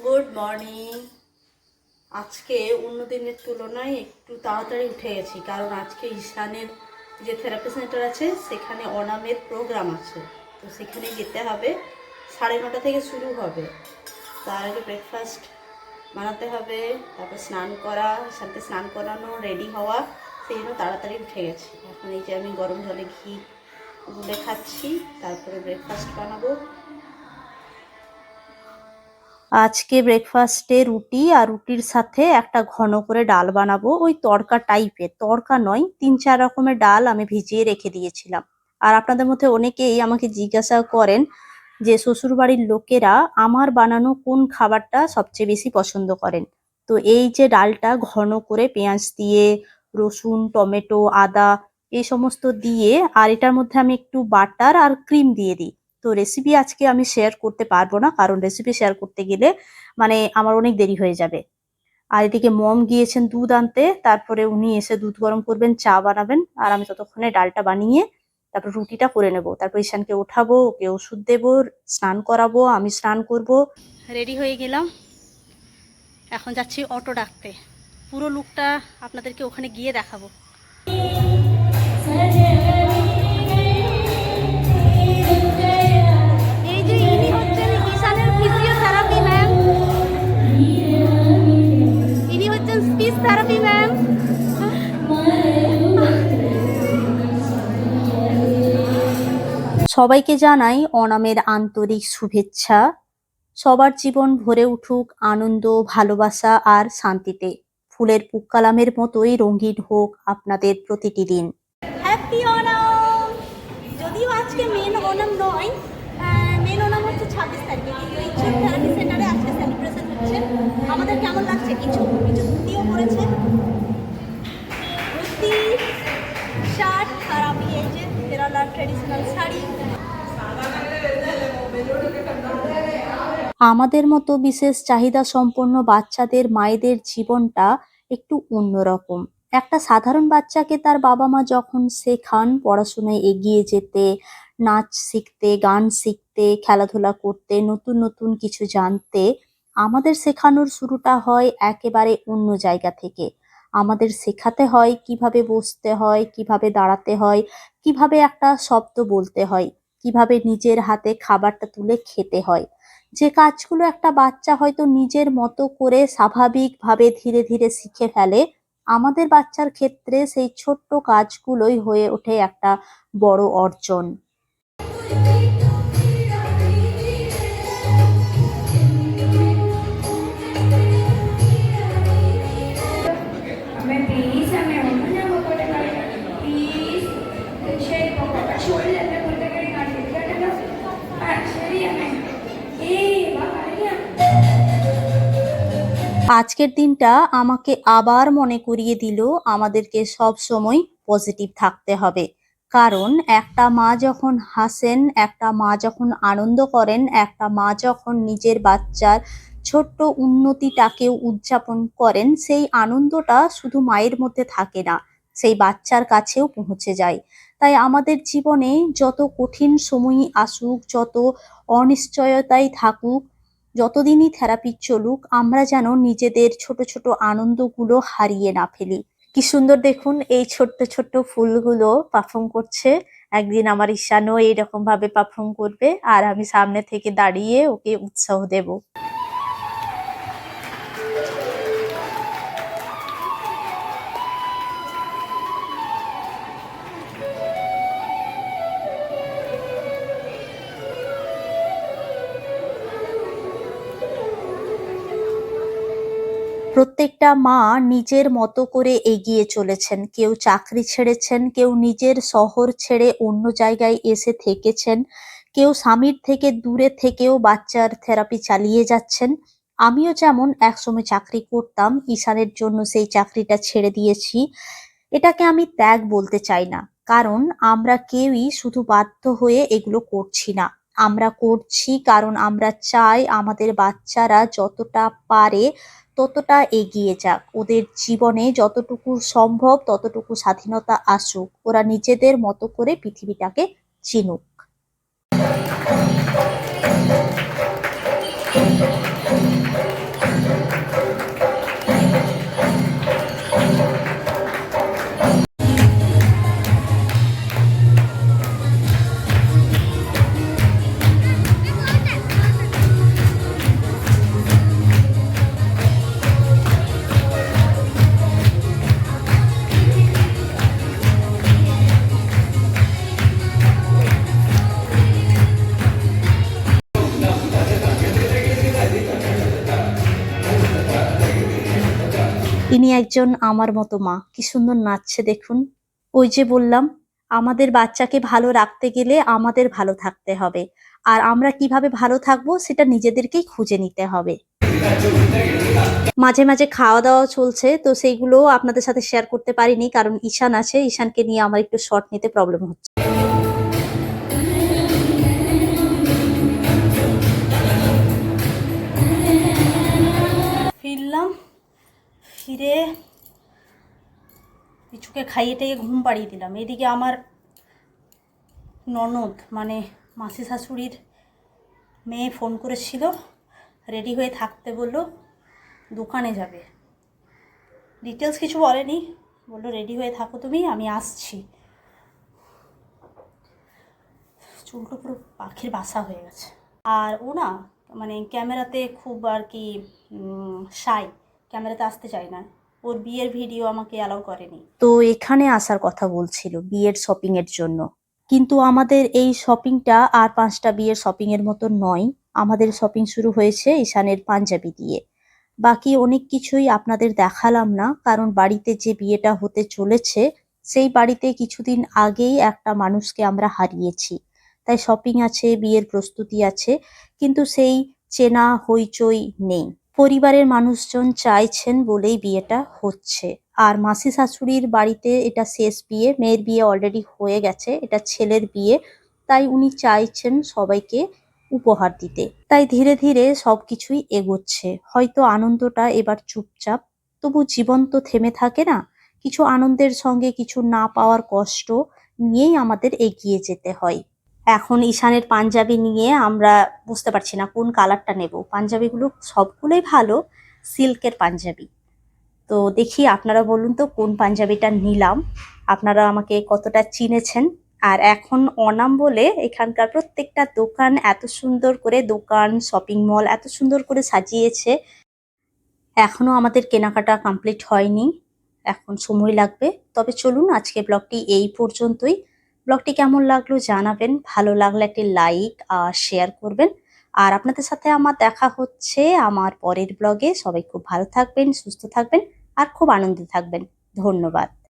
Good morning. আজকে অন্য দিনের তুলনায় একটু তাড়াতাড়ি উঠে গেছি, কারণ আজকে ঈশানের যে থেরাপি সেন্টার আছে সেখানে অনামের প্রোগ্রাম আছে, তো সেখানে যেতে হবে। 9:30 থেকে শুরু হবে। তার আগে ব্রেকফাস্ট বানাতে হবে, তারপর স্নান করা, সাথে স্নান করানো, রেডি হওয়া, সেই জন্য তাড়াতাড়ি উঠে গেছি। এখন এই যে আমি গরম জলে ঘি গুলে খাচ্ছি, তারপরে ব্রেকফাস্ট বানাবো। আজকে ব্রেকফাস্টে রুটি, আর রুটির সাথে একটা ঘন করে ডাল বানাবো। ওই তড়কা টাইপের, তড়কা নয়, 3-4 রকমের ডাল আমি ভিজিয়ে রেখে দিয়েছিলাম। আর আপনাদের মধ্যে অনেকেই আমাকে জিজ্ঞাসা করেন যে শ্বশুরবাড়ির লোকেরা আমার বানানো কোন খাবারটা সবচেয়ে বেশি পছন্দ করেন। তো এই যে ডালটা ঘন করে পেঁয়াজ দিয়ে, রসুন, টমেটো, আদা এই সমস্ত দিয়ে, আর এটার মধ্যে আমি একটু বাটার আর ক্রিম দিয়ে দিই। তো রেসিপি আজকে আমি শেয়ার করতে পারবো না, কারণ রেসিপি শেয়ার করতে গেলে আমার অনেক দেরি হয়ে যাবে। আর এদিকে মম গিয়েছেন দুধ আনতে, তারপরে উনি এসে দুধ গরম করবেন, চা বানাবেন, আর আমি ততক্ষণে ডালটা বানিয়ে তারপর রুটিটা করে নেব। তারপর ঈশানকে ওঠাবো, ওকে ওষুধ দেবো, স্নান করাবো, আমি স্নান করব। রেডি হয়ে গেলাম, এখন যাচ্ছি অটো ডাকতে। পুরো লুকটা আপনাদেরকে ওখানে গিয়ে দেখাবো। এই যে ইনি হচ্ছেন ঈশানের ফিজিওথেরাপি ম্যাম, ইনি হচ্ছেন স্পিচ থেরাপি ম্যাম। সবাইকে জানাই অনামের আন্তরিক শুভেচ্ছা। সবার জীবন ভরে উঠুক আনন্দ, ভালোবাসা আর শান্তিতে। ফুলের পুক্কালামের মতোই রঙিন হোক আপনাদের প্রতিটি দিন। হ্যাপি ওনাম! যদিও আজকে মেন ওনাম নয়, মেন ওনাম হচ্ছে 26 তারিখে, কিন্তু এই ছোট থেরাপি সেন্টারে আজকে সেলিব্রেশন হচ্ছে। আমাদের কেমন লাগছে? কিছু কিছু ধুতিও পড়েছে, ধুতি, শার্ট, আর আমি এই যে কেরালার ট্রেডিশনাল শাড়ি। আমাদের মতো বিশেষ চাহিদা সম্পন্ন বাচ্চাদের মায়েদের জীবনটা একটু অন্যরকম। একটা সাধারণ বাচ্চাকে তার বাবা মা যখন শেখান পড়াশোনায় এগিয়ে যেতে, নাচ শিখতে, গান শিখতে, খেলাধুলা করতে, নতুন নতুন কিছু জানতে, আমাদের শেখানোর শুরুটা হয় একেবারে অন্য জায়গা থেকে। আমাদের শেখাতে হয় কিভাবে বসতে হয়, কিভাবে দাঁড়াতে হয়, কিভাবে একটা শব্দ বলতে হয়, কিভাবে নিজের হাতে খাবারটা তুলে খেতে হয়। যে কাজগুলো একটা বাচ্চা হয়তো নিজের মতো করে স্বাভাবিকভাবে ধীরে ধীরে শিখে ফেলে, আমাদের বাচ্চার ক্ষেত্রে সেই ছোট্ট কাজগুলোই হয়ে ওঠে একটা বড় অর্জন। আজকের দিনটা আমাকে আবার মনে করিয়ে দিল আমাদেরকে সব সময় পজিটিভ থাকতে হবে। কারণ একটা মা যখন হাসেন, একটা মা যখন আনন্দ করেন, একটা মা যখন নিজের বাচ্চার ছোট্ট উন্নতিটাকেও উদযাপন করেন, সেই আনন্দটা শুধু মায়ের মধ্যে থাকে না, সেই বাচ্চার কাছেও পৌঁছে যায়। তাই আমাদের জীবনে যত কঠিন সময়ই আসুক, যত অনিশ্চয়তাই থাকুক, যতদিনই থেরাপি চলুক, আমরা যেন নিজেদের ছোট ছোট আনন্দগুলো হারিয়ে না ফেলি। কি সুন্দর দেখুন, এই ছোট্ট ছোট্ট ফুলগুলো পারফর্ম করছে। একদিন আমার ঈশানও এইরকম ভাবে পারফর্ম করবে, আর আমি সামনে থেকে দাঁড়িয়ে ওকে উৎসাহ দেব। প্রত্যেকটা মা নিজের মতো করে এগিয়ে চলেছেন। কেউ চাকরি ছেড়েছেন, কেউ নিজের শহর ছেড়ে অন্য জায়গায় এসে থেকেছেন, কেউ স্বামীর থেকে দূরে থেকেও বাচ্চার থেরাপি চালিয়ে যাচ্ছেন। আমিও যেমন একসময় চাকরি করতাম, ঈশানের জন্য সেই চাকরিটা ছেড়ে দিয়েছি। এটাকে আমি ত্যাগ বলতে চাই না, কারণ আমরা কেউই শুধু বাধ্য হয়ে এগুলো করছি না। আমরা করছি কারণ আমরা চাই আমাদের বাচ্চারা যতটা পারে ততটা এগিয়ে যাক, ওদের জীবনে যতটুকু সম্ভব ততটুকু স্বাধীনতা আসুক, ওরা নিজেদের মতো করে পৃথিবীটাকে চিনুক। ইনি একজন আমার মতো মা। কি সুন্দর নাচছে দেখুন। ওই যে বললাম, আমাদের বাচ্চাকে ভালো রাখতে গেলে আমাদের ভালো থাকতে হবে। আর আমরা কিভাবে ভালো থাকবো সেটা নিজেদেরকেই খুঁজে নিতে হবে। মাঝে, মাঝে খাওয়া-দাওয়া চলছে, তো সেইগুলোও আপনাদের সাথে শেয়ার করতে পারিনি। কারণ ঈশান আছে, ঈশানকে নিয়ে আমার একটু শর্ট নিতে প্রবলেম হচ্ছে। ফিরলাম, ফিরে পিচুকে খাইয়ে-টাইয়ে ঘুম পাড়িয়ে দিলাম। এদিকে আমার ননদ মানে মাসি শাশুড়ির মেয়ে ফোন করেছিল, রেডি হয়ে থাকতে বললো, দোকানে যাবে। ডিটেলস কিছু বলেনি, বললো রেডি হয়ে থাকো তুমি, আমি আসছি। চুলটা পুরো পাখির বাসা হয়ে গেছে। আর ও না মানে ক্যামেরাতে খুব আর কি শাই, ক্যামেরাতে আসতে চায় না। ওর বিয়ের ভিডিও আমাকে অ্যালাউ করেনি। তো এখানে আসার কথা বলছিল বিয়ের শপিং এর জন্য। কিন্তু আমাদের এই শপিংটা আর ৫টা বিয়ের শপিং এর মতো নয়। আমাদের শপিং শুরু হয়েছে ঈশানের পাঞ্জাবি দিয়ে। বাকি অনেক কিছুই আপনাদের দেখালাম না, কারণ বাড়িতে যে বিয়েটা হতে চলেছে সেই বাড়িতে কিছুদিন আগেই একটা মানুষকে আমরা হারিয়েছি। তাই শপিং আছে, বিয়ের প্রস্তুতি আছে, কিন্তু সেই চেনা হইচই নেই। পরিবারের মানুষজন চাইছেন বলেই বিয়েটা হচ্ছে। আর মাসি শাশুড়ির বাড়িতে এটা শেষ বিয়ে, মেয়ের বিয়ে অলরেডি হয়ে গেছে, এটা ছেলের বিয়ে। তাই উনি চাইছেন সবাইকে উপহার দিতে। তাই ধীরে ধীরে সবকিছুই এগোচ্ছে। হয়তো আনন্দটা এবার চুপচাপ, তবু জীবন তো থেমে থাকে না। কিছু আনন্দের সঙ্গে কিছু না পাওয়ার কষ্ট নিয়েই আমাদের এগিয়ে যেতে হয়। এখন ঈশানের পাঞ্জাবি নিয়ে আমরা বুঝতে পারছি না কোন কালারটা নেব। পাঞ্জাবিগুলো সবগুলোই ভালো, সিল্কের পাঞ্জাবি। তো দেখি আপনারা বলুন তো কোন পাঞ্জাবিটা নিলাম। আপনারা আমাকে কতটা চিনেছেন। আর এখন অনাম বলে এখানকার প্রত্যেকটা দোকান এত সুন্দর করে, দোকান শপিং মল এত সুন্দর করে সাজিয়েছে। এখনো আমাদের কেনাকাটা কমপ্লিট হয়নি, এখন সময় লাগবে। তবে চলুন আজকে ব্লগটি এই পর্যন্তই। ব্লগটি কেমন লাগলো জানাবেন, ভালো লাগলে একটি লাইক আর শেয়ার করবেন। আর আপনাদের সাথে আমার দেখা হচ্ছে আমার পরের ব্লগে। সবাই খুব ভালো থাকবেন, সুস্থ থাকবেন আর খুব আনন্দে থাকবেন। ধন্যবাদ।